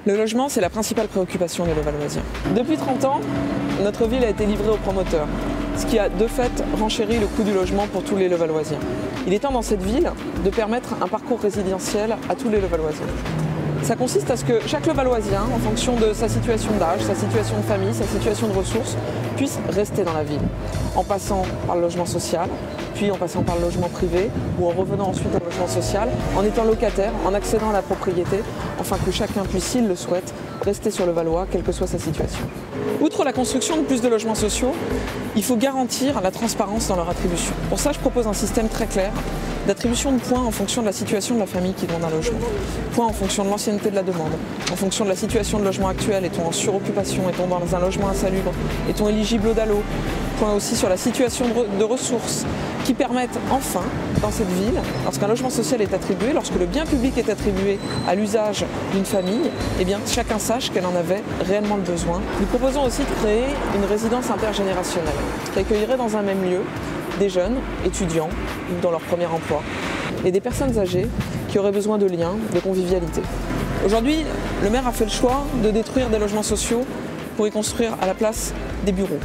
Le logement, c'est la principale préoccupation des Levalloisiens. Depuis 30 ans, notre ville a été livrée aux promoteurs, ce qui a de fait renchéri le coût du logement pour tous les Levalloisiens. Il est temps dans cette ville de permettre un parcours résidentiel à tous les Levalloisiens. Ça consiste à ce que chaque Levalloisien, en fonction de sa situation d'âge, sa situation de famille, sa situation de ressources, puisse rester dans la ville, en passant par le logement social, puis en passant par le logement privé, ou en revenant ensuite au logement social, en étant locataire, en accédant à la propriété, afin que chacun puisse, s'il le souhaite, rester sur le Valois, quelle que soit sa situation. Outre la construction de plus de logements sociaux, il faut garantir la transparence dans leur attribution. Pour ça, je propose un système très clair d'attribution de points en fonction de la situation de la famille qui demande un logement. Points en fonction de l'ancienneté de la demande, en fonction de la situation de logement actuel, est-on en suroccupation, est-on dans un logement insalubre, est-on éligible au DALO. Point aussi sur la situation de ressources qui permettent enfin, dans cette ville, lorsqu'un logement social est attribué, lorsque le bien public est attribué à l'usage d'une famille, eh bien chacun sache qu'elle en avait réellement le besoin. Nous proposons aussi de créer une résidence intergénérationnelle qui accueillerait dans un même lieu des jeunes, étudiants, ou dans leur premier emploi, et des personnes âgées qui auraient besoin de liens, de convivialité. Aujourd'hui, le maire a fait le choix de détruire des logements sociaux pour y construire à la place des bureaux.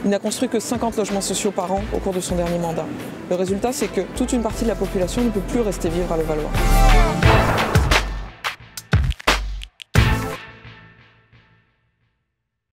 Il n'a construit que 50 logements sociaux par an au cours de son dernier mandat. Le résultat, c'est que toute une partie de la population ne peut plus rester vivre à Levallois.